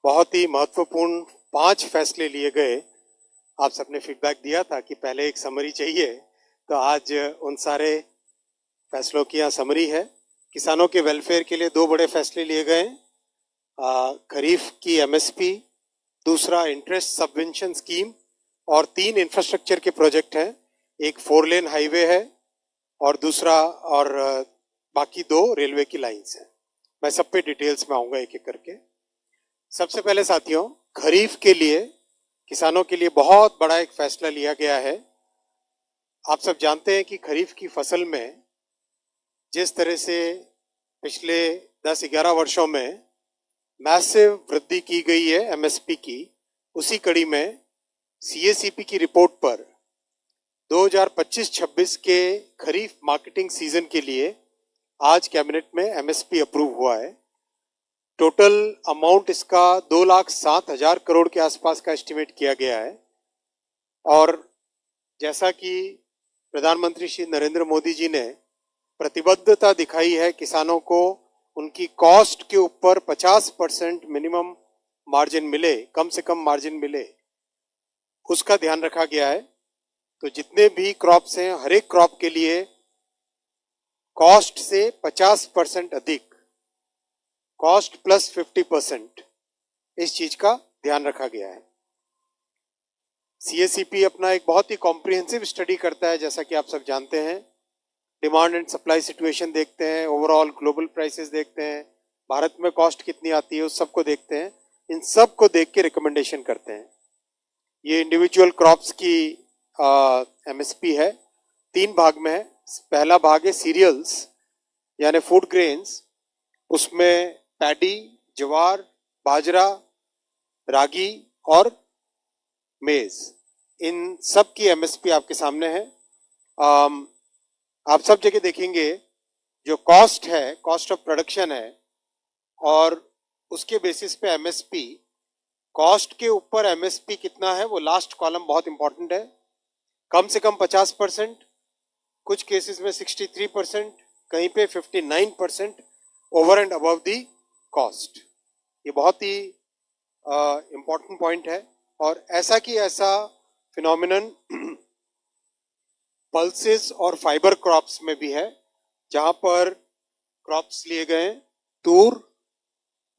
बहुत ही महत्वपूर्ण 5 फैसले लिए गए। आप सबने फीडबैक दिया था कि पहले एक समरी चाहिए, तो आज उन सारे फैसलों की यहाँ समरी है। किसानों के वेलफेयर के लिए 2 बड़े फैसले लिए गए। खरीफ की एमएसपी, दूसरा इंटरेस्ट सबवेंशन स्कीम और 3 इंफ्रास्ट्रक्चर के प्रोजेक्ट हैं। एक 4 लेन हाईवे है और दूसरा और बाकी 2 रेलवे की लाइंस हैं। मैं सब पे डिटेल्स में आऊंगा एक एक करके। सबसे पहले साथियों, खरीफ के लिए किसानों के लिए बहुत बड़ा एक फैसला लिया गया है। आप सब जानते हैं कि खरीफ की फसल में जिस तरह से पिछले 10-11 वर्षों में मैसिव वृद्धि की गई है एमएसपी की, उसी कड़ी में सीएसीपी की रिपोर्ट पर 2025-26 के खरीफ मार्केटिंग सीजन के लिए आज कैबिनेट में एमएसपी अप्रूव हुआ है। टोटल अमाउंट इसका 2,07,000 करोड़ के आसपास का एस्टिमेट किया गया है। और जैसा कि प्रधानमंत्री श्री नरेंद्र मोदी जी ने प्रतिबद्धता दिखाई है किसानों को उनकी कॉस्ट के ऊपर 50% मिनिमम मार्जिन मिले, कम से कम मार्जिन मिले, उसका ध्यान रखा गया है। तो जितने भी क्रॉप्स हैं, हर एक क्रॉप के लिए कॉस्ट से 50% अधिक, कॉस्ट प्लस 50%, इस चीज का ध्यान रखा गया है। सीएसीपी अपना एक बहुत ही कॉम्प्रिहेंसिव स्टडी करता है, जैसा कि आप सब जानते हैं। डिमांड एंड सप्लाई सिचुएशन देखते हैं, ओवरऑल ग्लोबल प्राइसेस देखते हैं, भारत में कॉस्ट कितनी आती है उस सब को देखते हैं। इन सब को देख के रिकमेंडेशन करते हैं। ये इंडिविजुअल क्रॉप्स की एमएसपी है, 3 भाग में है। पहला भाग है सीरियल्स यानी फूड ग्रेन्स, उसमें पैडी, ज्वार, बाजरा, रागी और मेज, इन सब की एमएसपी आपके सामने है। आप सब जगह देखेंगे जो कॉस्ट है, कॉस्ट ऑफ प्रोडक्शन है, और उसके बेसिस पे एमएसपी, कॉस्ट के ऊपर एमएसपी कितना है वो लास्ट कॉलम बहुत इंपॉर्टेंट है। कम से कम 50%, कुछ केसेस में 63%, कहीं पे 59% over and above the cost. ये बहुत ही इंपॉर्टेंट पॉइंट है। और ऐसा कि ऐसा फिनोमिनन पल्सेस और फाइबर क्रॉप्स में भी है, जहां पर क्रॉप्स लिए गए तूर,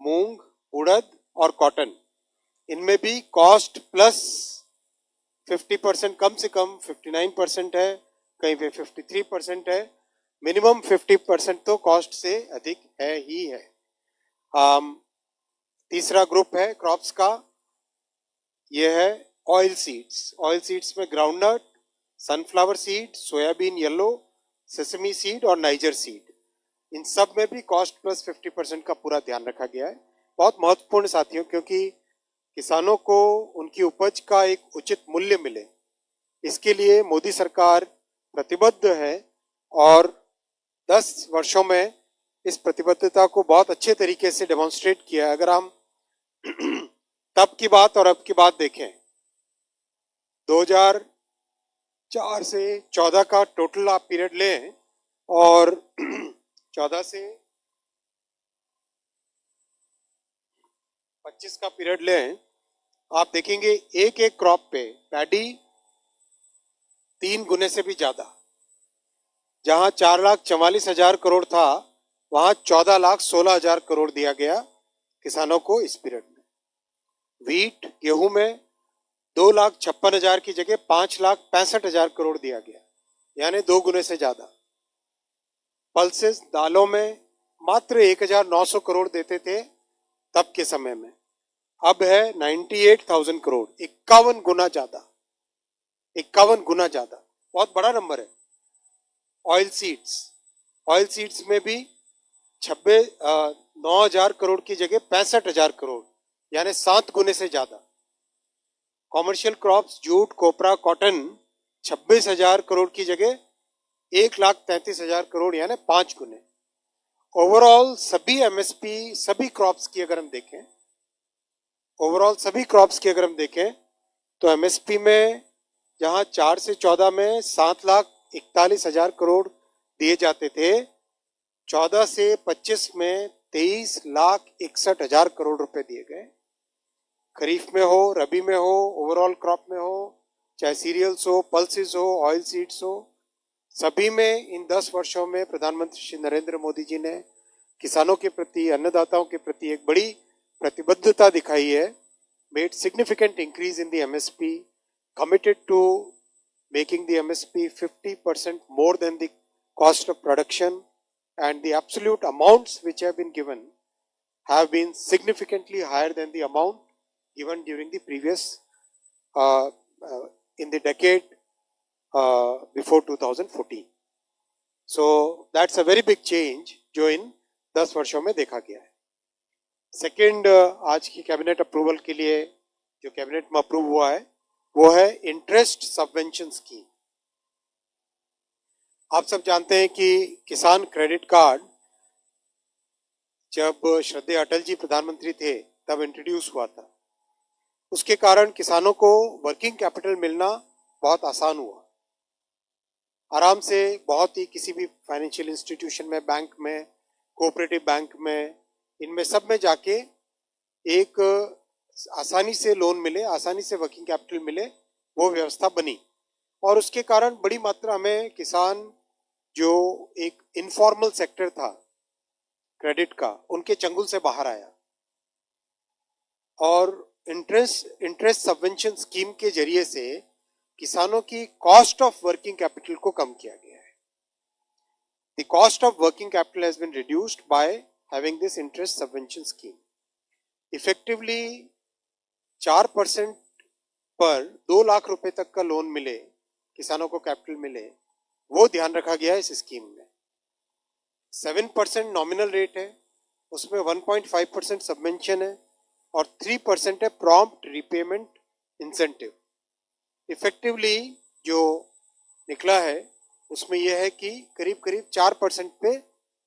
मूंग, उड़द और कॉटन। इनमें भी कॉस्ट प्लस 50%, कम से कम 59% है, कहीं पे 53% है, मिनिमम 50% तो कॉस्ट से अधिक है ही है। तीसरा ग्रुप है क्रॉप्स का, ये है ऑयल सीड्स। ऑयल सीड्स में groundnut, sunflower seed, soybean yellow, sesame seed और नाइजर सीड। इन सब में भी कॉस्ट प्लस 50% का पूरा ध्यान रखा गया है। बहुत महत्वपूर्ण साथियों, क्योंकि किसानों को उनकी उपज का एक उचित मूल्य मिले, इसके लिए मोदी सरकार प्रतिबद्ध है और 10 वर्षों में इस प्रतिबद्धता को बहुत अच्छे तरीके से डेमोन्स्ट्रेट किया है। अगर हम तब की बात और अब की बात देखें, 2004 से 14 का टोटल आप पीरियड लें और 14 से 25 का पीरियड लें, आप देखेंगे एक एक क्रॉप पे पैडी 3 गुने से भी ज्यादा। जहां 4,44,000 करोड़ था, वहां 14,16,000 करोड़ दिया गया किसानों को इस पीरियड में। व्हीट, गेहूं में 2,56,000 की जगह 5,65,000 करोड़ दिया गया, यानी 2 गुने से ज्यादा। पल्सेस, दालों में मात्र 1,900 करोड़ देते थे तब के समय में, अब है 98,000 करोड़, 51 गुना ज्यादा, 51 गुना ज्यादा, बहुत बड़ा नंबर है। ऑयल सीड्स, ऑयल सीड्स में भी 9,000 करोड़ की जगह 65,000 करोड़, यानी 7 गुने से ज्यादा। कॉमर्शियल क्रॉप्स, जूट, कोपरा, कॉटन 26,000 करोड़ की जगह 1,33,000 करोड़, यानी 5 गुने। ओवरऑल सभी एमएसपी, सभी क्रॉप्स की अगर हम देखें, ओवरऑल सभी क्रॉप्स की अगर हम देखें, तो एमएसपी में जहां 4 से 14 में 7,41,000 करोड़ दिए जाते थे, 14 से 25 में 23,61,000 करोड़ रुपए दिए गए। खरीफ में हो, रबी में हो, ओवरऑल क्रॉप में हो, चाहे सीरियल्स हो, पल्सेस हो, ऑयल सीड्स हो, सभी में इन 10 वर्षों में प्रधानमंत्री श्री नरेंद्र मोदी जी ने किसानों के प्रति, अन्नदाताओं के प्रति एक बड़ी प्रतिबद्धता दिखाई है. Made significant increase in the MSP, committed to making the MSP 50% more than the cost of production, and the absolute amounts which have been given have been significantly higher than the amount given during the previous in the decade before 2014. So that's a very big change जो इन 10 वर्षों में देखा गया है. Second, आज की cabinet approval के लिए जो कैबिनेट में अप्रूव हुआ है वो है इंटरेस्ट सबवेंशन स्कीम. आप सब जानते हैं कि किसान क्रेडिट कार्ड जब श्रद्धेय अटल जी प्रधानमंत्री थे तब इंट्रोड्यूस हुआ था. उसके कारण किसानों को वर्किंग कैपिटल मिलना बहुत आसान हुआ. आराम से बहुत ही किसी भी फाइनेंशियल इंस्टीट्यूशन में, बैंक में, कोऑपरेटिव बैंक में, इनमें सब में जाके एक आसानी से लोन मिले, आसानी से वर्किंग कैपिटल मिले, वो व्यवस्था बनी. और उसके कारण बड़ी मात्रा में किसान जो एक इनफॉर्मल सेक्टर था क्रेडिट का, उनके चंगुल से बाहर आया. और इंटरेस्ट सबवेंशन स्कीम के जरिए से किसानों की कॉस्ट ऑफ वर्किंग कैपिटल को कम किया गया है. The cost of working capital has been reduced by having this interest subvention scheme. Effectively 4% पर 2 लाख रुपए तक का लोन मिले, किसानों को कैपिटल मिले, वो ध्यान रखा गया है इस स्कीम में. 7% नॉमिनल रेट है, उसमें 1.5% सबवेंशन है और 3% है प्रॉम्प्ट रिपेमेंट इंसेंटिव. इफेक्टिवली जो निकला है उसमें यह है कि करीब करीब 4% पे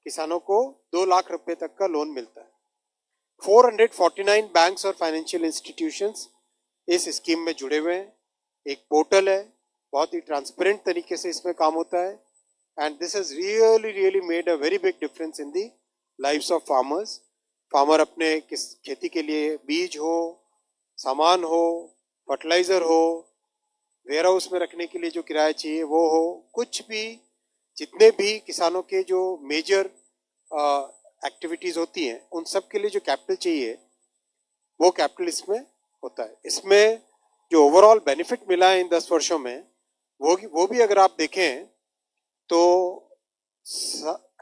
किसानों को 2 लाख रुपए तक का लोन मिलता है. 449 बैंक्स और फाइनेंशियल इंस्टीट्यूशंस इस स्कीम में जुड़े हुए हैं. एक पोर्टल है, बहुत ही ट्रांसपेरेंट तरीके से इसमें काम होता है. And this has really made a very big difference in the lives of farmers. Farmer अपने किस खेती के लिए बीज हो, सामान हो, फर्टिलाइजर हो, वेयर हाउस में रखने के लिए जो किराया चाहिए वो हो, कुछ भी, जितने भी किसानों के जो मेजर एक्टिविटीज होती हैं उन सब के लिए जो कैपिटल चाहिए वो कैपिटल इसमें होता है. इसमें जो ओवरऑल बेनिफिट मिला है इन 10 वर्षों में वो भी अगर आप देखें तो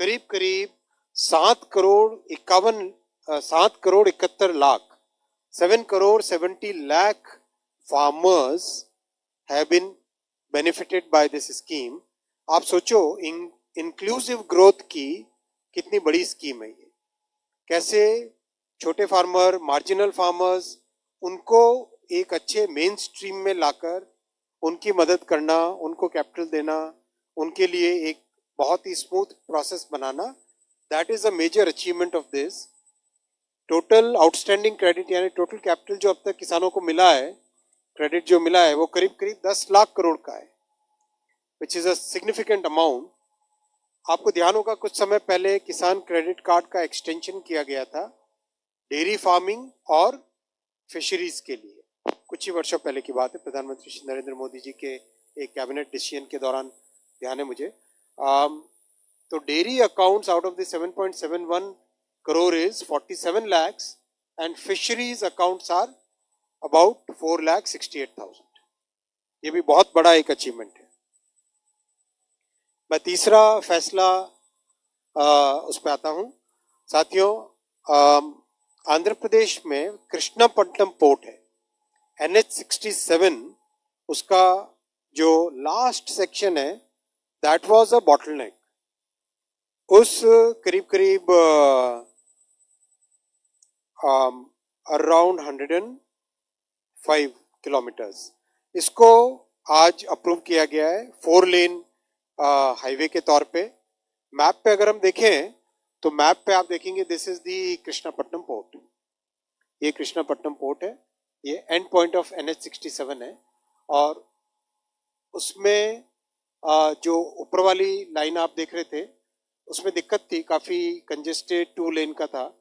करीब करीब 7 crore 71 lakh 7 crore 70 lakh farmers have been benefited by this scheme. आप सोचो इंक्लूसिव ग्रोथ की कितनी बड़ी स्कीम है ये. कैसे छोटे फार्मर, मार्जिनल फार्मर्स, उनको एक अच्छे मेन स्ट्रीम में लाकर उनकी मदद करना, उनको कैपिटल देना, उनके लिए एक बहुत ही स्मूथ प्रोसेस बनाना, that is a major achievement of this. Total outstanding credit यानी टोटल कैपिटल जो अब तक किसानों को मिला है, क्रेडिट जो मिला है वो करीब करीब 10 लाख करोड़ का है, which is a significant amount. आपको ध्यान होगा कुछ समय पहले किसान क्रेडिट कार्ड का एक्सटेंशन किया गया था डेयरी फार्मिंग और फिशरीज के लिए. कुछ ही वर्षों पहले की बात है, प्रधानमंत्री श्री नरेंद्र मोदी जी के एक कैबिनेट डिसीजन के दौरान ध्यान है मुझे. तो dairy accounts out of the 7.71 crore is 47 lakhs and fisheries accounts are about 4,68,000. ये भी बहुत बड़ा एक अचीवमेंट है. मैं तीसरा फैसला उस पर आता हूं. साथियों, आंध्र प्रदेश में कृष्णापट्टनम पोर्ट है, NH-67, उसका जो लास्ट सेक्शन है दैट वाज अ बॉटलनेक. उस करीब करीब अराउंड 105 किलोमीटर्स, इसको आज अप्रूव किया गया है 4 लेन हाईवे के तौर पे. मैप पे अगर हम देखें तो मैप पे आप देखेंगे this is the Krishnapatnam port. ये कृष्णापट्टनम पोर्ट है, ये एंड पॉइंट ऑफ NH-67 है. और उसमें जो ऊपर वाली लाइन आप देख रहे थे उसमें दिक्कत थी, काफी कंजेस्टेड 2 लेन का था.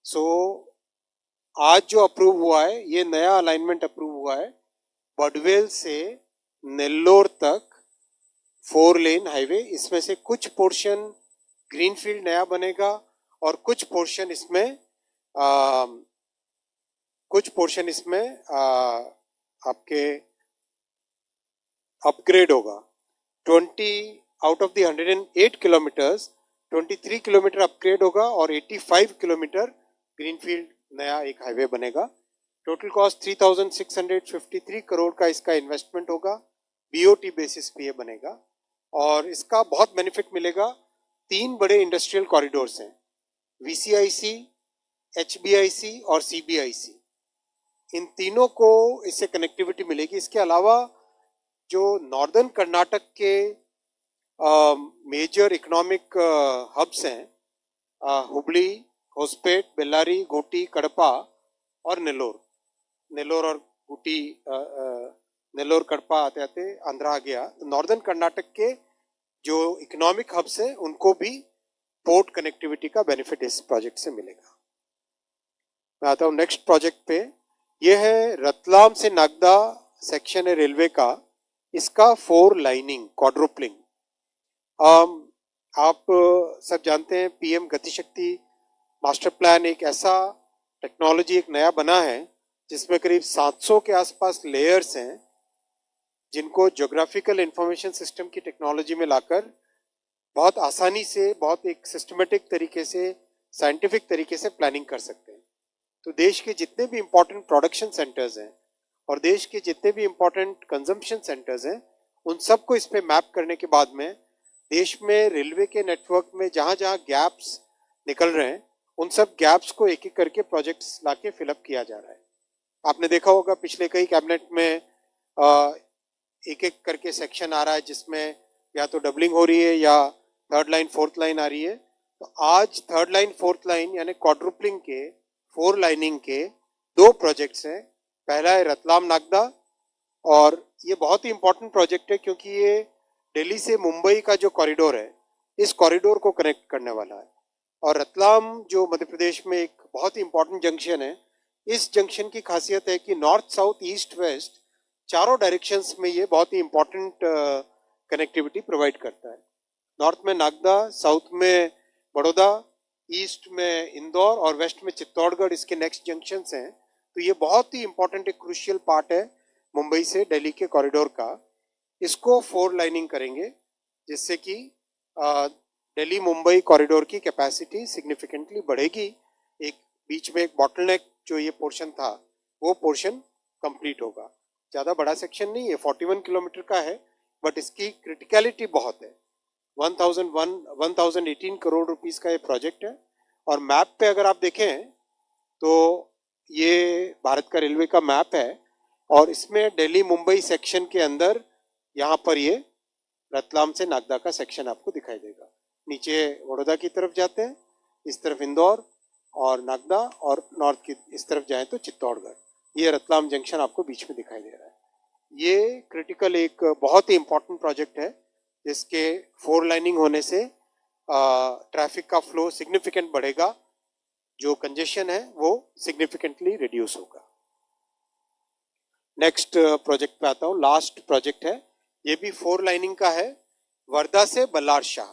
सो आज जो अप्रूव हुआ है, ये नया अलाइनमेंट अप्रूव हुआ है बडवेल से नेल्लोर तक 4 लेन हाईवे। इसमें से कुछ पोर्शन ग्रीनफील्ड नया बनेगा और कुछ पोर्शन इसमें आपके अपग्रेड होगा। 20 out of the 108 kilometres 23 kilometre upgrade होगा और 85 किलोमीटर ग्रीनफील्ड नया एक हाईवे बनेगा। टोटल कॉस्ट 3,653 करोड़ का इसका इन्वेस्टमेंट होगा। बीओटी बेसिस पे ये बनेगा और इसका बहुत बेनिफिट मिलेगा। 3 बड़े इंडस्ट्रियल कॉरिडोर्स हैं, वीसीआईसी, एचबीआईसी और सीबीआईसी। इन तीनों को इससे कनेक्टिविटी मिलेगी। इसके अलावा जो नॉर्दर्न कर्नाटक के मेजर इकोनॉमिक हब्स हैं, हुबली, होसपेट, बेल्लारी, घोटी, कड़पा और नेल्लोर और घोटी, नेल्लोर कड़पा आते आते आंध्रा आ गया। तो नॉर्दर्न कर्नाटक के जो इकोनॉमिक हब्स हैं उनको भी पोर्ट कनेक्टिविटी का बेनिफिट इस प्रोजेक्ट से मिलेगा। मैं आता हूँ नेक्स्ट प्रोजेक्ट पे। ये है रतलाम से नागदा सेक्शन है रेलवे का। इसका 4 लाइनिंग क्वाड्रुपलिंग। आप सब जानते हैं पीएम गतिशक्ति मास्टर प्लान एक ऐसा टेक्नोलॉजी एक नया बना है जिसमें करीब 700 के आसपास लेयर्स हैं, जिनको ज्योग्राफिकल इंफॉर्मेशन सिस्टम की टेक्नोलॉजी में लाकर बहुत आसानी से, बहुत एक सिस्टमेटिक तरीके से, साइंटिफिक तरीके से प्लानिंग कर सकते हैं। तो देश के जितने भी इंपॉर्टेंट प्रोडक्शन सेंटर्स हैं और देश के जितने भी इंपॉर्टेंट कंजम्पशन सेंटर्स हैं, उन सबको इस पे मैप करने के बाद में देश में रेलवे के नेटवर्क में जहां जहां गैप्स निकल रहे हैं, उन सब गैप्स को एक एक करके प्रोजेक्ट्स लाके फिलअप किया जा रहा है। आपने देखा होगा पिछले कई कैबिनेट में एक एक करके सेक्शन आ रहा है जिसमें या तो डबलिंग हो रही है या थर्ड लाइन फोर्थ लाइन आ रही है। तो आज थर्ड लाइन फोर्थ लाइन यानी क्वाड्रुपलिंग के 4 लाइनिंग के 2 प्रोजेक्ट्स हैं। पहला है रतलाम नागदा और ये बहुत ही इंपॉर्टेंट प्रोजेक्ट है क्योंकि ये दिल्ली से मुंबई का जो कॉरिडोर है, इस कॉरिडोर को कनेक्ट करने वाला है। और रतलाम जो मध्य प्रदेश में एक बहुत ही इंपॉर्टेंट जंक्शन है, इस जंक्शन की खासियत है कि नॉर्थ साउथ ईस्ट वेस्ट चारों डायरेक्शंस में ये बहुत ही इंपॉर्टेंट कनेक्टिविटी प्रोवाइड करता है। नॉर्थ में नागदा, साउथ में बड़ौदा, ईस्ट में इंदौर और वेस्ट में चित्तौड़गढ़ इसके नेक्स्ट जंक्शंस हैं। तो ये बहुत ही इंपॉर्टेंट एक क्रूशियल पार्ट है मुंबई से दिल्ली के कॉरिडोर का। इसको 4 लाइनिंग करेंगे जिससे कि दिल्ली मुंबई कॉरिडोर की कैपेसिटी सिग्निफिकेंटली बढ़ेगी। एक बीच में एक बॉटलनेक जो ये पोर्शन था वो पोर्शन कंप्लीट होगा। ज़्यादा बड़ा सेक्शन नहीं है, 41 किलोमीटर का है, बट इसकी क्रिटिकलिटी बहुत है। 1018 करोड़ रुपीस का ये प्रोजेक्ट है। और मैप पे अगर आप देखें तो ये भारत का रेलवे का मैप है और इसमें दिल्ली मुंबई सेक्शन के अंदर यहाँ पर ये रतलाम से नागदा का सेक्शन आपको दिखाई देगा। नीचे बड़ौदा की तरफ जाते हैं, इस तरफ इंदौर और नागदा, और नॉर्थ की इस तरफ जाएं तो चित्तौड़गढ़। ये रतलाम जंक्शन आपको बीच में दिखाई दे रहा है। ये क्रिटिकल एक बहुत ही इंपॉर्टेंट प्रोजेक्ट है जिसके 4 लाइनिंग होने से ट्रैफिक का फ्लो सिग्निफिकेंट बढ़ेगा, जो कंजेशन है वो सिग्निफिकेंटली रिड्यूस होगा। नेक्स्ट प्रोजेक्ट पे आता हूँ। लास्ट प्रोजेक्ट है, ये भी 4 लाइनिंग का है, वर्धा से बल्लार शाह।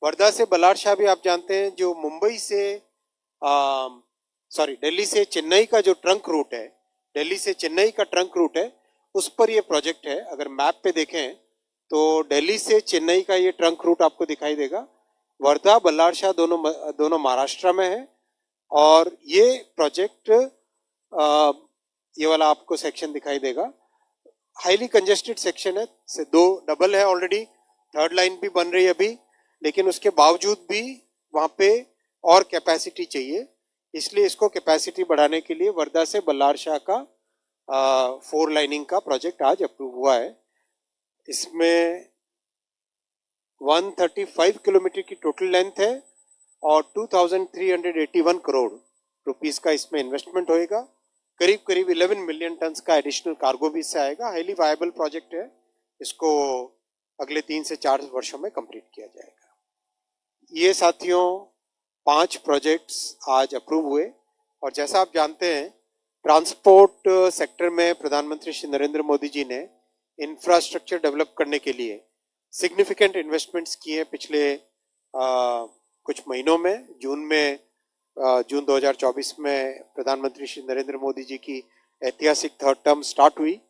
वर्धा से बल्लार शाह भी आप जानते हैं जो मुंबई से दिल्ली से चेन्नई का जो ट्रंक रूट है, दिल्ली से चेन्नई का ट्रंक रूट है, उस पर ये प्रोजेक्ट है। अगर मैप पे देखें तो दिल्ली से चेन्नई का ये ट्रंक रूट आपको दिखाई देगा। वर्धा बल्लार शाह दोनों महाराष्ट्र में है। और ये प्रोजेक्ट ये वाला आपको सेक्शन दिखाई देगा, हाईली कंजेस्टेड सेक्शन है, से 2 डबल है ऑलरेडी, थर्ड लाइन भी बन रही है अभी, लेकिन उसके बावजूद भी वहां पे और कैपेसिटी चाहिए। इसलिए इसको कैपेसिटी बढ़ाने के लिए वर्धा से बल्लार शाह का 4 लाइनिंग का प्रोजेक्ट आज अप्रूव हुआ है। इसमें 135 किलोमीटर की टोटल लेंथ है और 2381 करोड़ रुपीस का इसमें इन्वेस्टमेंट होएगा। करीब करीब 11 मिलियन टन्स का एडिशनल कार्गो भी इससे आएगा। हाईली वायबल प्रोजेक्ट है, इसको अगले 3 से 4 वर्षों में कंप्लीट किया जाएगा। ये साथियों 5 प्रोजेक्ट्स आज अप्रूव हुए। और जैसा आप जानते हैं, ट्रांसपोर्ट सेक्टर में प्रधानमंत्री श्री नरेंद्र मोदी जी ने इंफ्रास्ट्रक्चर डेवलप करने के लिए सिग्निफिकेंट इन्वेस्टमेंट्स किए पिछले कुछ महीनों में। जून 2024 में प्रधानमंत्री श्री नरेंद्र मोदी जी की ऐतिहासिक थर्ड टर्म स्टार्ट हुई।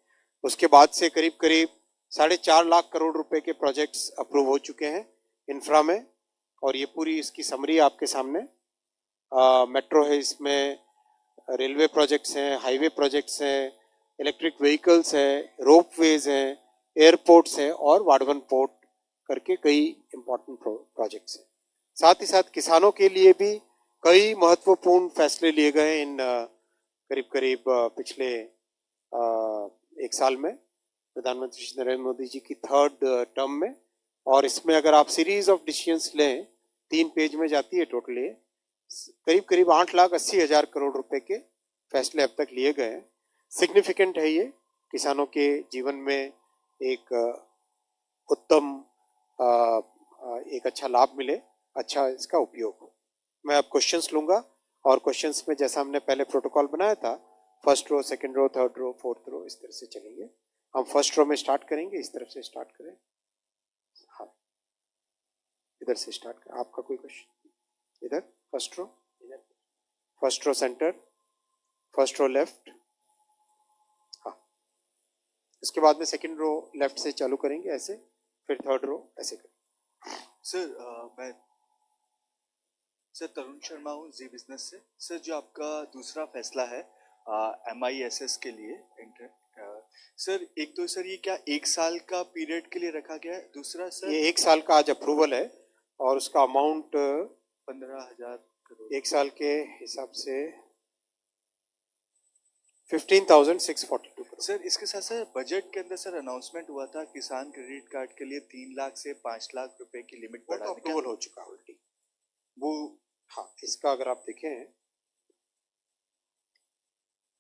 उसके बाद से करीब करीब 4.5 लाख करोड़ रुपए के प्रोजेक्ट्स अप्रूव हो चुके हैं इंफ्रा में, और ये पूरी इसकी समरी आपके सामने। मेट्रो है, इसमें रेलवे प्रोजेक्ट्स हैं, हाईवे प्रोजेक्ट्स हैं, इलेक्ट्रिक व्हीकल्स हैं, रोपवेज हैं, एयरपोर्ट्स हैं और वाडवन पोर्ट करके कई इंपॉर्टेंट प्रोजेक्ट्स हैं। साथ ही साथ किसानों के लिए भी कई महत्वपूर्ण फैसले लिए गए इन करीब करीब पिछले एक साल में प्रधानमंत्री श्री नरेंद्र मोदी जी की थर्ड टर्म में। और इसमें अगर आप सीरीज ऑफ डिसीजंस लें, 3 पेज में जाती है टोटली, करीब करीब 8,80,000 करोड़ रुपए के फैसले अब तक लिए गए हैं। सिग्निफिकेंट है ये, किसानों के जीवन में एक उत्तम एक अच्छा लाभ मिले, अच्छा इसका उपयोग हो। मैं अब क्वेश्चंस लूंगा, और क्वेश्चंस में जैसा हमने पहले प्रोटोकॉल बनाया था, first row, second row, third row, fourth row, इस तरह से चलेंगे। हम फर्स्ट रो में स्टार्ट करेंगे, इस तरफ से स्टार्ट करें। हाँ, इधर से स्टार्ट करें। आपका कोई क्वेश्चन? इधर first row, first row centre, first row left. हाँ, इसके बाद में सेकंड रो लेफ्ट से चालू करेंगे ऐसे, फिर थर्ड रो ऐसे करेंगे। सर सर तरुण शर्मा हूँ जी बिजनेस से। सर जो आपका दूसरा फैसला है MISS के लिए सर, एक तो सर ये क्या 1 साल का पीरियड के लिए रखा गया है? दूसरा सर ये 1 साल का आज अप्रूवल है और उसका अमाउंट 15,000 करोड़ 1 साल के हिसाब से 15,642 करोड़। सर इसके साथ सर बजट के अंदर सर अनाउंसमेंट हुआ था किसान क्रेडिट कार्ड के लिए 3 लाख से 5 लाख रुपए की लिमिट बढ़ाने का। अप्रूवल हो चुका ऑलरेडी वो। हाँ, इसका अगर आप देखें,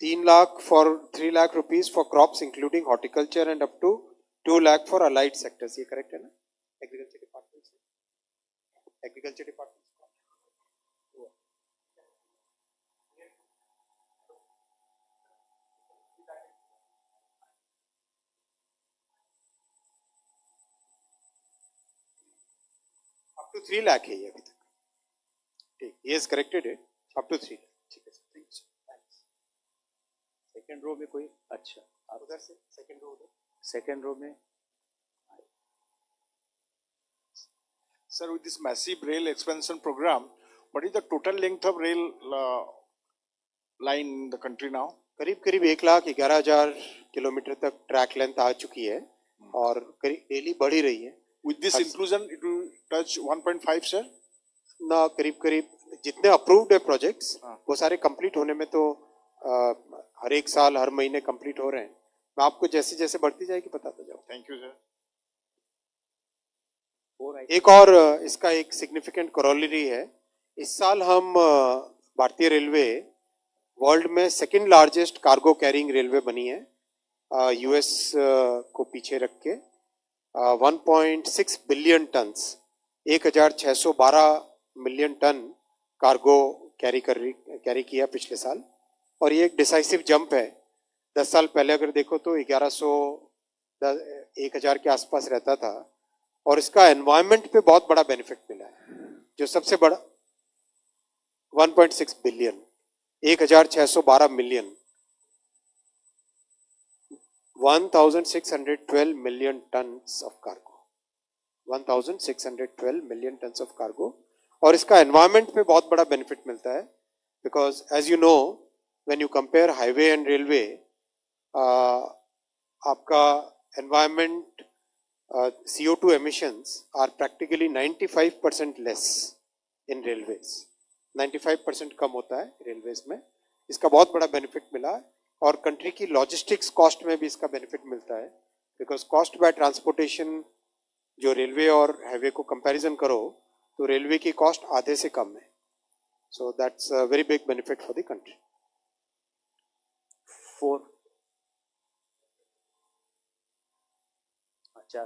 3 lakh for 3 lakh rupees for crops including horticulture and up to 2 lakh for allied sectors. ये करेक्ट है ना? एग्रीकल्चर डिपार्टमेंट से, agriculture department up to 3 lakh है ये अभी तक। ठीक, ये इज करेक्टेड है, अप टू 3 लाख। ठीक है sir, thank you sir. Second row में कोई? अच्छा, आप उधर से सेकंड रो, उधर सेकंड रो में। Sir, with this massive rail expansion program, what is the total length of rail line in the country now? करीब करीब 1,11,000 किलोमीटर तक ट्रैक लेंथ आ चुकी है और डेली बढ़ ही रही है। With this inclusion, it will touch 1.5, sir? ना, करीब करीब जितने अप्रूव्ड है प्रोजेक्ट्स वो सारे कंप्लीट होने में तो हर एक साल हर महीने कंप्लीट हो रहे हैं। मैं आपको जैसे जैसे बढ़ती जाएगी बताता जाऊँ। Thank you, sir. एक और इसका एक सिग्निफिकेंट करोलरी है, इस साल हम भारतीय रेलवे वर्ल्ड में second largest cargo carrying railway बनी है, यूएस को पीछे रख के। 1.6 billion tonnes, 1,612 million tonne cargo carry किया पिछले साल, और ये एक डिसाइसिव जंप है। 10 साल पहले अगर देखो तो 1,000 के आसपास रहता था, और इसका एनवायरनमेंट पे बहुत बड़ा बेनिफिट मिला है। जो सबसे बड़ा 1.6 billion, 1,612 million, 1,612 million tons of cargo, 1,612 million tons of cargo, और इसका एनवायरनमेंट पे बहुत बड़ा बेनिफिट मिलता है। Because as you know, when you compare highway and railway, आपका environment CO2 emissions are practically 95% less in railways. 95% कम होता है रेलवेज में। इसका बहुत बड़ा बेनिफिट मिला है, और कंट्री की लॉजिस्टिक्स कॉस्ट में भी इसका बेनिफिट मिलता है। बिकॉज कॉस्ट बाय ट्रांसपोर्टेशन जो रेलवे और हाईवे को कंपैरिजन करो तो रेलवे की कॉस्ट आधे से कम है। So that's a very big benefit for the country. 4 अच्छा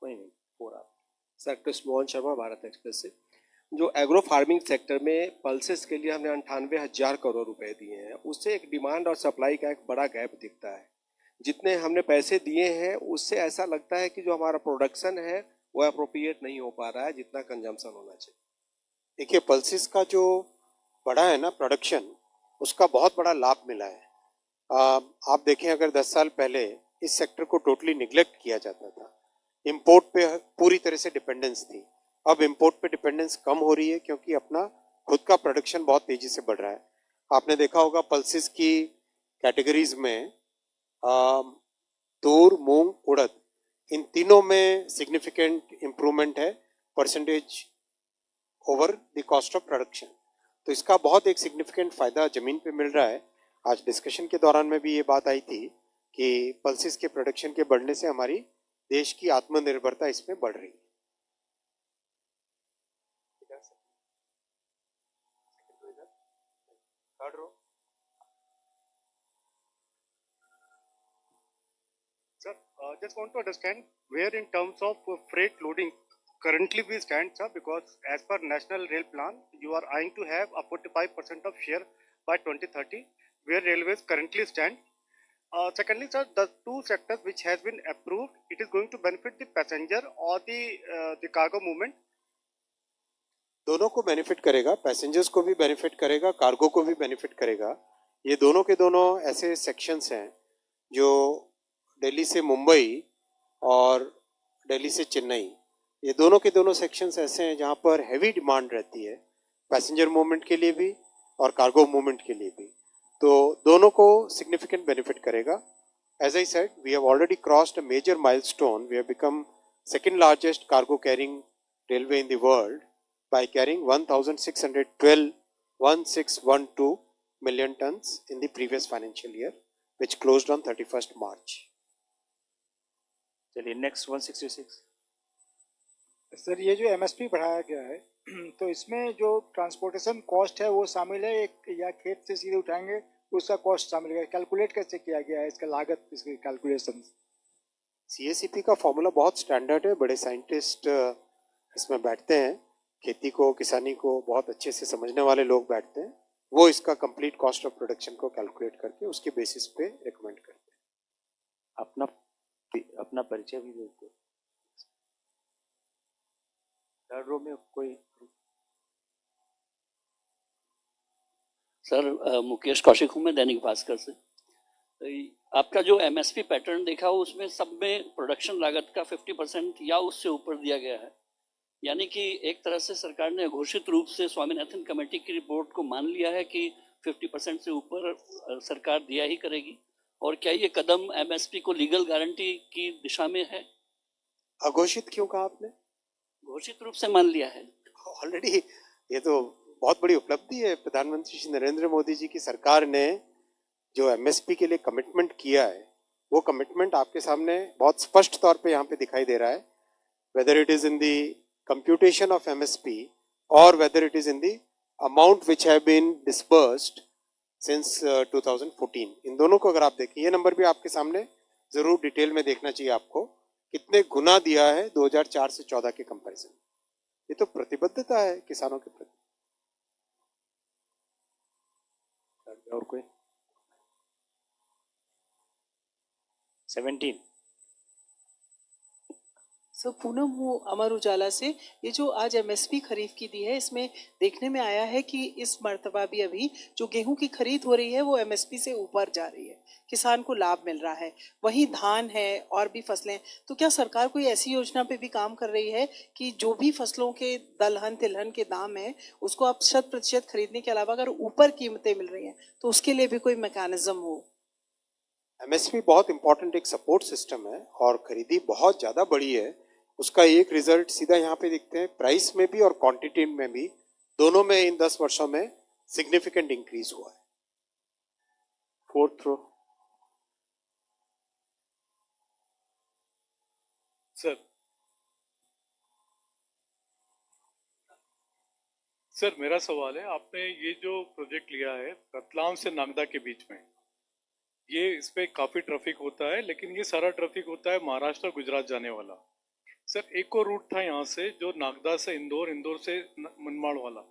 कोई नहीं, 4 आप। Sir, doctor Mohan Sharma, Bharat express से। जो एग्रो फार्मिंग सेक्टर में पल्सेस के लिए हमने 98,000 करोड़ रुपए दिए हैं, उससे एक डिमांड और सप्लाई का एक बड़ा गैप दिखता है। जितने हमने पैसे दिए हैं उससे ऐसा लगता है कि जो हमारा प्रोडक्शन है वो अप्रोप्रिएट नहीं हो पा रहा है जितना कंजम्पशन होना चाहिए। देखिए, पल्सेस का जो बढ़ा है ना प्रोडक्शन, उसका बहुत बड़ा लाभ मिला है। आप देखें, अगर 10 साल पहले इस सेक्टर को टोटली निग्लेक्ट किया जाता था, इंपोर्ट पे पूरी तरह से डिपेंडेंस थी। अब इंपोर्ट पे डिपेंडेंस कम हो रही है क्योंकि अपना खुद का प्रोडक्शन बहुत तेजी से बढ़ रहा है। आपने देखा होगा पल्सेस की कैटेगरीज में तूर, मूंग, उड़द, इन तीनों में सिग्निफिकेंट इंप्रूवमेंट है percentage over the cost of production. तो इसका बहुत एक सिग्निफिकेंट फायदा जमीन पे मिल रहा है। आज डिस्कशन के दौरान में भी ये बात आई थी कि पल्सेस के प्रोडक्शन के बढ़ने से हमारी देश की आत्मनिर्भरता इसमें बढ़ रही है। Sir, just want to understand where in terms of freight loading currently we stand, sir, because as per National Rail Plan, you are eyeing to have a 45% of share by 2030, where railways currently stand. Secondly, sir, the two sectors which has been approved, it is going to benefit the passenger or the cargo movement. दोनों को benefit करेगा, passengers को भी benefit करेगा, cargo को भी benefit करेगा। ये दोनों के दोनों ऐसे सेक्शंस हैं जो दिल्ली से मुंबई और दिल्ली से चेन्नई, ये दोनों के दोनों सेक्शंस ऐसे हैं जहाँ पर हैवी डिमांड रहती है पैसेंजर मूवमेंट के लिए भी और कार्गो मूवमेंट के लिए भी। तो दोनों को सिग्निफिकेंट बेनिफिट करेगा। As I said, we have already crossed a major milestone. We have become second largest cargo carrying railway in the world by carrying 1612 million tons in the previous financial year, which closed on 31st March. चलिए next 166। Sir, ये जो MSP बढ़ाया गया है तो इसमें जो transportation cost है वो शामिल है या खेत से सीधे उठाएंगे उसका कॉस्ट शामिल है? कैलकुलेट कैसे किया गया है इसका लागत, इसकी कैलकुलेशन? CACP का फॉर्मूला बहुत स्टैंडर्ड है। बड़े साइंटिस्ट इसमें बैठते हैं, खेती को, किसानी को बहुत अच्छे से समझने वाले लोग बैठते हैं। वो इसका कंप्लीट कॉस्ट ऑफ प्रोडक्शन को कैलकुलेट करके उसके बेसिस पे रिकमेंड करते हैं। अपना परिचय भी दे दो। थर्ड रो में कोई? सर, मुकेश कौशिक हूँ मैं, दैनिक भास्कर से। आपका जो एमएसपी पैटर्न देखा उसमें सब में प्रोडक्शन लागत का 50% या उससे ऊपर दिया गया है, यानी कि एक तरह से सरकार ने घोषित रूप से स्वामीनाथन कमेटी की रिपोर्ट को मान लिया है कि 50% से ऊपर सरकार दिया ही करेगी। और क्या ये कदम एमएसपी को लीगल गारंटी की दिशा में है? अघोषित क्यों कहा आपने? घोषित रूप से मान लिया है ऑलरेडी। ये तो बहुत बड़ी उपलब्धि है। प्रधानमंत्री श्री नरेंद्र मोदी जी की सरकार ने जो एमएसपी के लिए कमिटमेंट किया है, वो कमिटमेंट आपके सामने बहुत स्पष्ट तौर पे यहाँ पे दिखाई दे रहा है। Whether it is in the computation of MSP or whether it is in the amount which have been disbursed since 2014, इन दोनों को अगर आप देखें, ये नंबर भी आपके सामने जरूर डिटेल में देखना चाहिए आपको, कितने गुना दिया है 2004 से 14 के कंपैरिजन। ये तो प्रतिबद्धता है किसानों के प्रति। और कोई? 17। सर, पूनम हूँ अमर उजाला से। ये जो आज एमएसपी खरीद की दी है, इसमें देखने में आया है कि इस मर्तबा भी अभी जो गेहूं की खरीद हो रही है वो एमएसपी से ऊपर जा रही है, किसान को लाभ मिल रहा है। वहीं धान है और भी फसलें, तो क्या सरकार कोई ऐसी योजना पे भी काम कर रही है कि जो भी फसलों के दलहन तिलहन के दाम है उसको आप 100% खरीदने के अलावा अगर ऊपर कीमतें मिल रही हैं तो उसके लिए भी कोई मैकेनिज्म हो? एमएसपी बहुत इंपॉर्टेंट एक सपोर्ट सिस्टम है और खरीदी बहुत ज्यादा बड़ी है। उसका एक रिजल्ट सीधा यहाँ पे दिखते हैं, प्राइस में भी और क्वांटिटी में भी, दोनों में इन 10 वर्षों में सिग्निफिकेंट इंक्रीज हुआ है। Fourth row. सर, मेरा सवाल है, आपने ये जो प्रोजेक्ट लिया है रतलाम से नागदा के बीच में, ये इस पे काफी ट्रैफिक होता है, लेकिन ये सारा ट्रैफिक होता है महाराष्ट्र गुजरात जाने वाला। सर एक और रूट था यहाँ से जो नागदा से इंदौर, इंदौर से मनमाड़ वाला।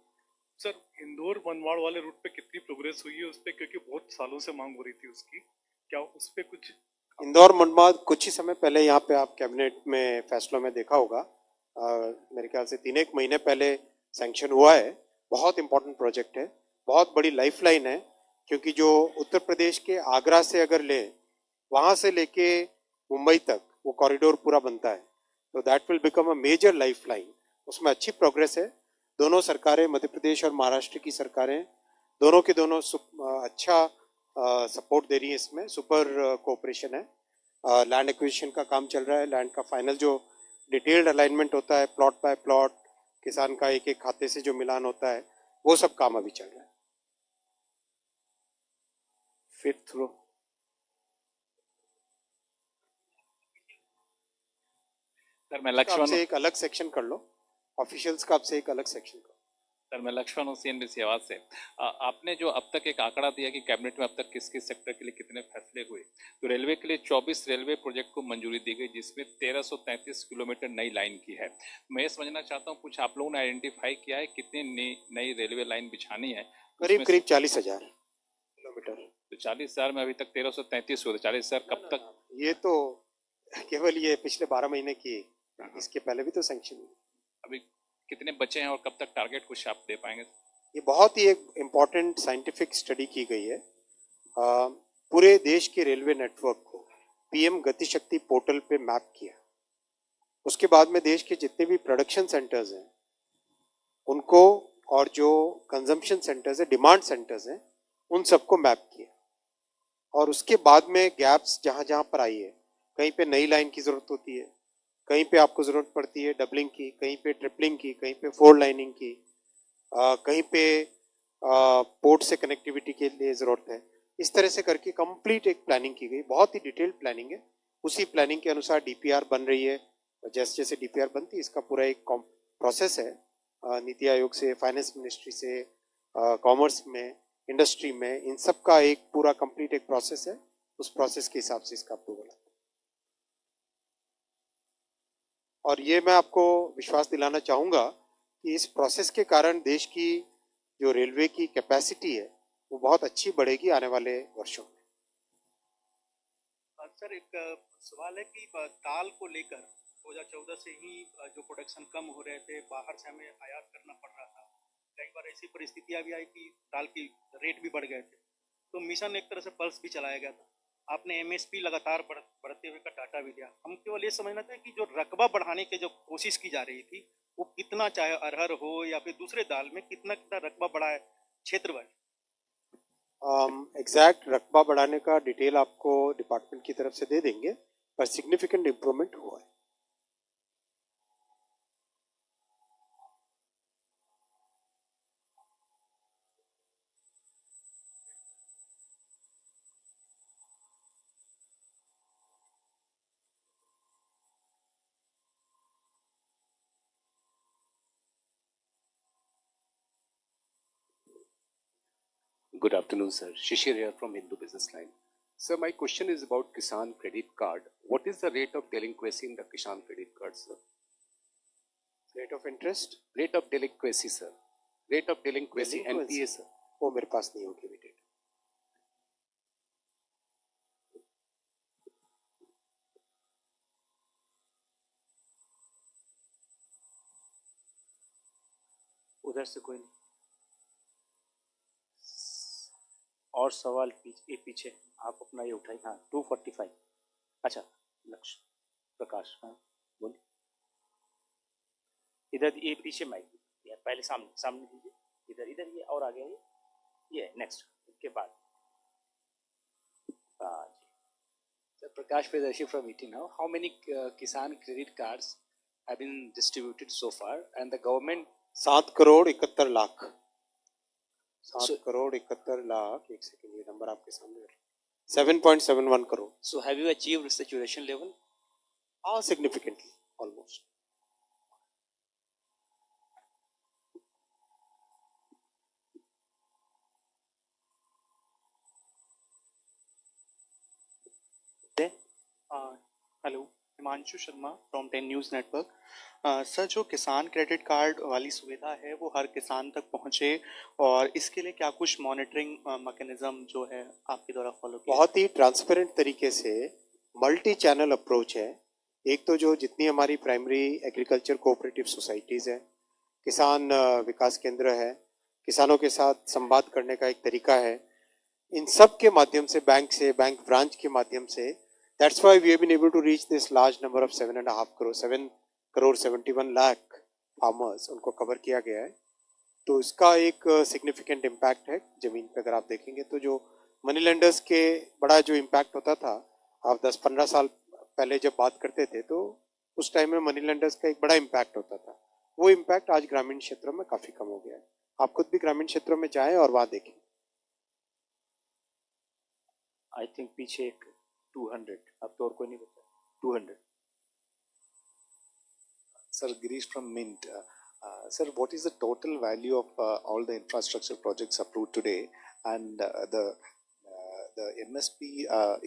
सर इंदौर मनमाड़ वाले रूट पे कितनी प्रोग्रेस हुई है उस पे, क्योंकि बहुत सालों से मांग हो रही थी उसकी, क्या उस पे कुछ? इंदौर मनमाड़ कुछ ही समय पहले यहाँ पे आप कैबिनेट में फैसलों में देखा होगा, मेरे ख्याल से 3-1 महीने पहले सैंक्शन हुआ है। बहुत इंपॉर्टेंट प्रोजेक्ट है, बहुत बड़ी लाइफलाइन है, क्योंकि जो उत्तर प्रदेश के आगरा से अगर ले, वहां से लेके मुंबई तक वो कॉरिडोर पूरा बनता है, तो that will become a major lifeline. उसमें अच्छी प्रोग्रेस है। दोनों सरकारें, मध्य प्रदेश और महाराष्ट्र की सरकारें, दोनों के दोनों अच्छा सपोर्ट दे रही है। इसमें सुपर कोऑपरेशन है। लैंड एक्विजिशन का काम चल रहा है। लैंड का फाइनल जो डिटेल्ड अलाइनमेंट होता है, प्लॉट बाय प्लॉट, किसान का एक एक खाते से जो मिलान होता है, वो सब काम अभी चल रहा है। फिफ्थ रो। सर मैं लक्ष्मण, आपसे एक अलग सेक्शन कर लो, ऑफिशियल्स का आपसे एक अलग सेक्शन कर लो। सर मैं लक्ष्मण हूँ CNBC आवाज से। आपने जो अब तक एक आंकड़ा दिया कि कैबिनेट में अब तक किस किस सेक्टर के लिए कितने फैसले हुए, तो रेलवे के लिए 24 रेलवे प्रोजेक्ट को मंजूरी दी गई, जिसमें 1333 किलोमीटर नई लाइन की है। मैं ये समझना चाहता हूँ, कुछ आप लोगों ने आइडेंटिफाई किया है कितनी नई रेलवे लाइन बिछानी है? करीब करीब 40,000 किलोमीटर। तो 40,000 में अभी तक 1333 हुए, 40,000 कब तक? ये तो केवल ये पिछले 12 महीने की, इसके पहले भी तो सैंक्शन हुई। अभी कितने बचे हैं और कब तक टारगेट कुछ आप दे पाएंगे? ये बहुत ही एक इम्पॉर्टेंट साइंटिफिक स्टडी की गई है। पूरे देश के रेलवे नेटवर्क को PM गति शक्ति पोर्टल पे मैप किया। उसके बाद में देश के जितने भी प्रोडक्शन सेंटर्स हैं उनको, और जो कंजम्पशन सेंटर्स है, डिमांड सेंटर्स हैं, उन सबको मैप किया। और उसके बाद में गैप्स जहाँ जहाँ पर आई है, कहीं पे नई लाइन की जरूरत होती है, कहीं पे आपको जरूरत पड़ती है डबलिंग की, कहीं पे ट्रिपलिंग की, कहीं पे 4 लाइनिंग की, कहीं पे पोर्ट से कनेक्टिविटी के लिए जरूरत है। इस तरह से करके कंप्लीट एक प्लानिंग की गई, बहुत ही डिटेल्ड प्लानिंग है। उसी प्लानिंग के अनुसार DPR बन रही है। जैसे जैसे DPR बनती है, इसका पूरा एक प्रोसेस है, नीति आयोग से, फाइनेंस मिनिस्ट्री से, कॉमर्स में, इंडस्ट्री में, इन सब का एक पूरा कंप्लीट एक प्रोसेस है। उस प्रोसेस के हिसाब से इसका अप्रूवल है। और ये मैं आपको विश्वास दिलाना चाहूँगा कि इस प्रोसेस के कारण देश की जो रेलवे की कैपेसिटी है वो बहुत अच्छी बढ़ेगी आने वाले वर्षों में। सर एक सवाल है कि दाल को लेकर 2014 से ही जो प्रोडक्शन कम हो रहे थे, बाहर से हमें आयात करना पड़ रहा था। कई बार ऐसी परिस्थितियां भी आई कि दाल की रेट भी बढ़ गए थे, तो मिशन एक तरह से पल्स भी चलाया गया था। आपने MSP लगातार बढ़ते हुए का डाटा भी दिया। हम केवल ये समझना था कि जो रकबा बढ़ाने की जो कोशिश की जा रही थी वो कितना, चाहे अरहर हो या फिर दूसरे दाल में, कितना कितना रकबा बढ़ा है क्षेत्र वाइज? एग्जैक्ट रकबा बढ़ाने का डिटेल आपको डिपार्टमेंट की तरफ से दे देंगे, पर सिग्निफिकेंट इम्प्रूवमेंट हुआ है। Good afternoon, sir. Shishir here from Hindu Business Line. Sir, my question is about Kisan Credit Card. What is the rate of delinquency in the Kisan Credit Card, sir? Rate of interest, Rate of delinquency, sir. Rate of delinquency, NPA, sir. वो मेरे पास नहीं होगी date. उधर से कोई नहीं। और सवाल पीछे आप अपना ये उठाइए। हाँ, 245। अच्छा, लक्ष्य प्रकाश, हाँ बोलिए। इधर ये पीछे माइक यार, पहले सामने दीजिए। इधर ये और आगे ये नेक्स्ट के बाद। हाँ जी। Sir, Prakash Vedashi from ET Now. How many Kisan credit cards have been distributed so far? And the government 7,71,00,000। 7,71,00,000। एक सेकंड, ये नंबर आपके सामने 7.71 crore. So have you achieved saturation level? Significantly, almost. Hello, Himanshu Sharma from 10 news network. Sir, जो किसान credit card वाली सुविधा है वो हर किसान तक पहुंचे और इसके लिए क्या कुछ मॉनिटरिंग मैकेनिज्म जो है आपके द्वारा फॉलो किया? बहुत ही ट्रांसपेरेंट तरीके से मल्टी चैनल अप्रोच है। एक तो जो जितनी हमारी प्राइमरी एग्रीकल्चर कोऑपरेटिव सोसाइटीज़ हैं, किसान विकास केंद्र है, किसानों के साथ संवाद करने का एक तरीका है, इन सब के माध्यम से बैंक ब्रांच के माध्यम से, that's why we have been able to reach this large number of 7 crore 71 lakh farmers, उनको कवर किया गया है। तो इसका एक सिग्निफिकेंट इम्पैक्ट है जमीन पे। अगर आप देखेंगे तो जो मनी लेंडर्स के बड़ा जो इम्पैक्ट होता था, आप 10-15 साल पहले जब बात करते थे तो उस टाइम में मनी लेंडर्स का एक बड़ा इम्पैक्ट होता था, वो इम्पैक्ट आज ग्रामीण क्षेत्रों में काफ़ी कम हो गया है। आप खुद भी ग्रामीण क्षेत्रों में जाएं और वहाँ देखें। आई थिंक पीछे एक 200, अब तो और कोई नहीं बचा। 200। Sir, Girish from Mint. Sir, what is the total value of all the infrastructure projects approved today, and the MSP,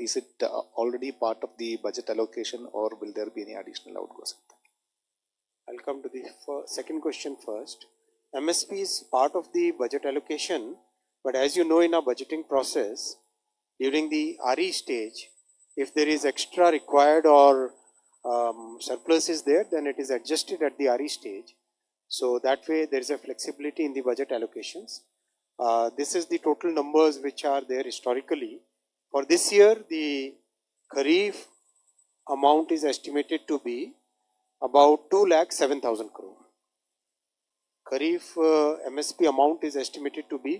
is it already part of the budget allocation, or will there be any additional outgoes? I'll come to the second question first. MSP is part of the budget allocation, but as you know, in our budgeting process, during the RE stage, if there is extra required or surplus is there, then it is adjusted at the RE stage. So that way there is a flexibility in the budget allocations. This is the total numbers which are there historically. For this year, the Kharif amount is estimated to be about 2,07,000 crore. Kharif MSP amount is estimated to be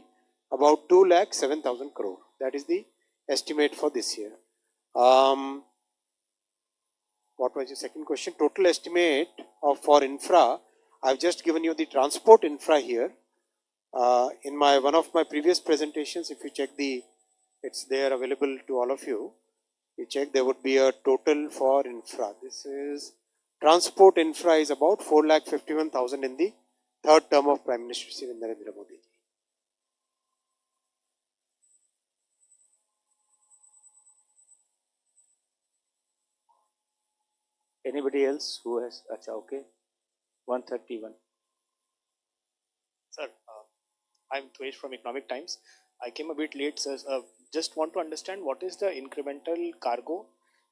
about 2,07,000 crore. That is the estimate for this year. What was your second question? Total estimate for infra. I've just given you the transport infra here. In one of my previous presentations, if you check it's there available to all of you. You check, there would be a total for infra. This is transport infra is about 4,51,000 in the third term of Prime Minister Shri Narendra Modi. Anybody else who has? Acha, okay. 131. Sir, I'm Thwesh from Economic Times. I came a bit late, sir. Just want to understand what is the incremental cargo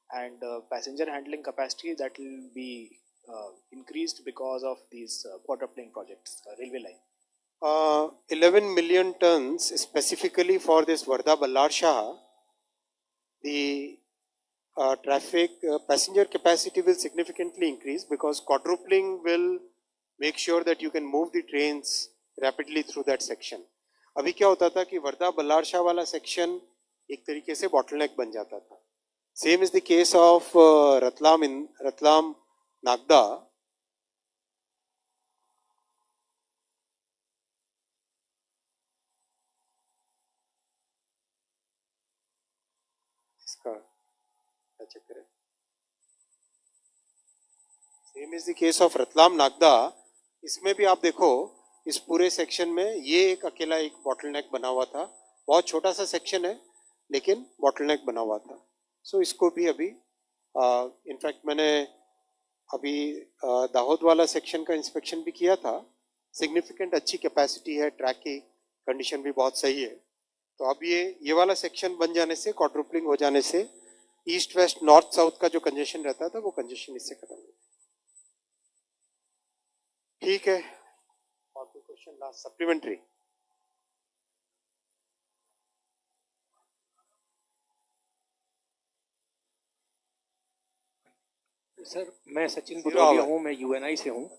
and passenger handling capacity that will be increased because of these quadrupling projects, railway line. 11 million tons specifically for this Wardha Ballar-Shah. The traffic passenger capacity will significantly increase because quadrupling will make sure that you can move the trains rapidly through that section. अभी क्या होता था कि वर्धा बल्लार शाह वाला section एक तरीके से bottleneck बन जाता था. Same is the case of Ratlam Nagda. इसका चेक करें. Same is the case of Ratlam Nagda. इसमें भी आप देखो इस पूरे सेक्शन में ये एक अकेला एक बॉटलनेक बना हुआ था. बहुत छोटा सा सेक्शन है लेकिन बॉटलनेक बना हुआ था. सो इसको भी अभी इनफैक्ट मैंने अभी दाहोद वाला सेक्शन का इंस्पेक्शन भी किया था. सिग्निफिकेंट अच्छी कैपेसिटी है, ट्रैक की कंडीशन भी बहुत सही है. तो अब ये वाला सेक्शन बन जाने से, क्वाड्रुपलिंग हो जाने से ईस्ट वेस्ट नॉर्थ साउथ का जो कंजेशन रहता था वो कंजेशन इससे खत्म हो. ठीक है. और कोई क्वेश्चन लास्ट सप्लीमेंट्री? सर, मैं सचिन बुदौलिया हूँ, मैं यूएनआई से हूँ.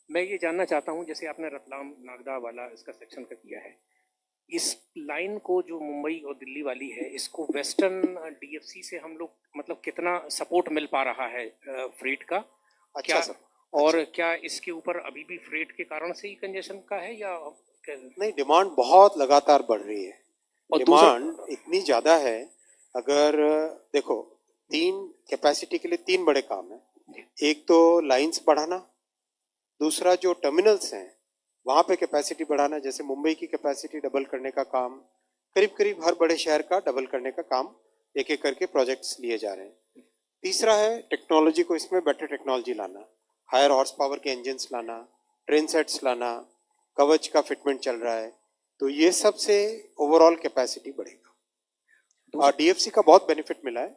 मैं ये जानना चाहता हूँ, जैसे आपने रतलाम नागदा वाला इसका सेक्शन का किया है, इस लाइन को जो मुंबई और दिल्ली वाली है, इसको वेस्टर्न डीएफसी से हम लोग मतलब कितना सपोर्ट मिल पा रहा है फ्रेट का? अच्छा क्या सर. और क्या इसके ऊपर अभी भी फ्रेट के कारण से ही कंजेशन का है या नहीं? डिमांड बहुत लगातार बढ़ रही है. डिमांड इतनी ज्यादा है. अगर देखो, तीन कैपेसिटी के लिए तीन बड़े काम है. एक तो लाइंस बढ़ाना, दूसरा जो टर्मिनल्स हैं वहां पे कैपेसिटी बढ़ाना. जैसे मुंबई की कैपेसिटी डबल करने का काम, करीब करीब हर बड़े शहर का डबल करने का काम एक एक करके प्रोजेक्ट्स लिए जा रहे हैं. तीसरा है टेक्नोलॉजी को इसमें बेटर टेक्नोलॉजी लाना, हायर हॉर्स पावर के इंजन्स लाना, ट्रेन सेट्स लाना, कवच का फिटमेंट चल रहा है, तो ये सब से ओवरऑल कैपेसिटी बढ़ेगा। और डीएफसी का बहुत बेनिफिट मिला है,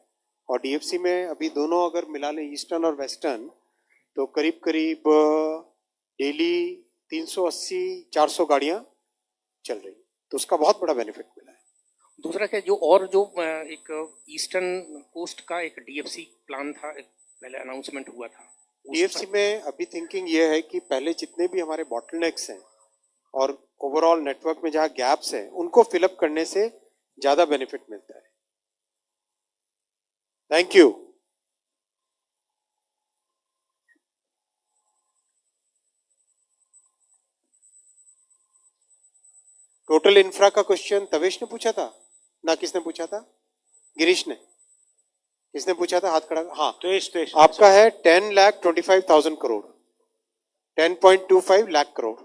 और डीएफसी में अभी दोनों अगर मिला लें ईस्टर्न और वेस्टर्न, तो करीब करीब डेली 380-400 गाड़ियां चल रही, तो उसका बहुत बड़ा बेनिफिट मिला है। दूसरा क्या जो एक ईस्टर्न कोस्ट का एक डीएफसी प्लान था, एक पहले अनाउंसमेंट हुआ था, डीएफसी में अभी थिंकिंग ये है कि पहले जितने भी हमारे बॉटलनेक्स हैं और ओवरऑल नेटवर्क में जहां गैप्स हैं उनको फिलअप करने से ज्यादा बेनिफिट मिलता है। Thank you. टोटल इंफ्रा का क्वेश्चन तवेश ने पूछा था ना, किसने पूछा था? गिरीश ने। किसने पूछा था? हाथ खड़ा। हाँ, आपका है 10,25,000 करोड़, 10.25 लाख करोड़।